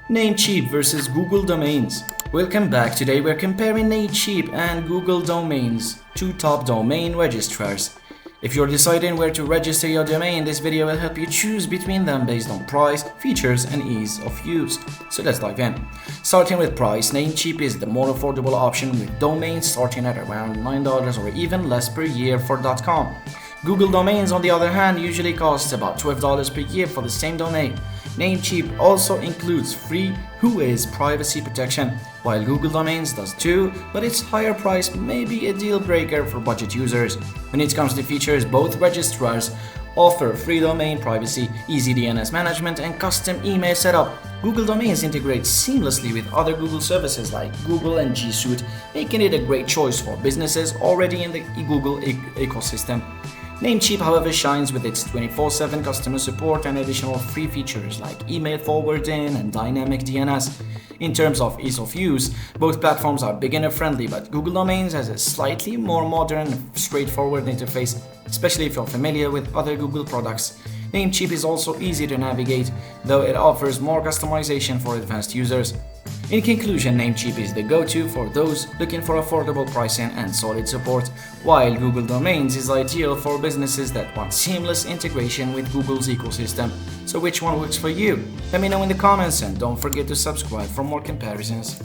Namecheap versus Google Domains. Welcome back. Today we're comparing Namecheap and Google Domains, two top domain registrars. If you're deciding where to register your domain, this video will help you choose between them based on price, features, and ease of use. So let's dive in. Starting with price, Namecheap is the more affordable option with domains starting at around $9 or even less per year for .com. Google Domains, on the other hand, usually costs about $12 per year for the same domain. Namecheap also includes free WHOIS privacy protection, while Google Domains does too, but its higher price may be a deal breaker for budget users. When it comes to features, both registrars offer free domain privacy, easy DNS management, and custom email setup. Google Domains integrates seamlessly with other Google services like Google and G Suite, making it a great choice for businesses already in the Google ecosystem. Namecheap, however, shines with its 24/7 customer support and additional free features like email forwarding and dynamic DNS. In terms of ease of use, both platforms are beginner-friendly, but Google Domains has a slightly more modern, straightforward interface, especially if you're familiar with other Google products. Namecheap is also easy to navigate, though it offers more customization for advanced users. In conclusion, Namecheap is the go-to for those looking for affordable pricing and solid support, while Google Domains is ideal for businesses that want seamless integration with Google's ecosystem. So which one works for you? Let me know in the comments and don't forget to subscribe for more comparisons.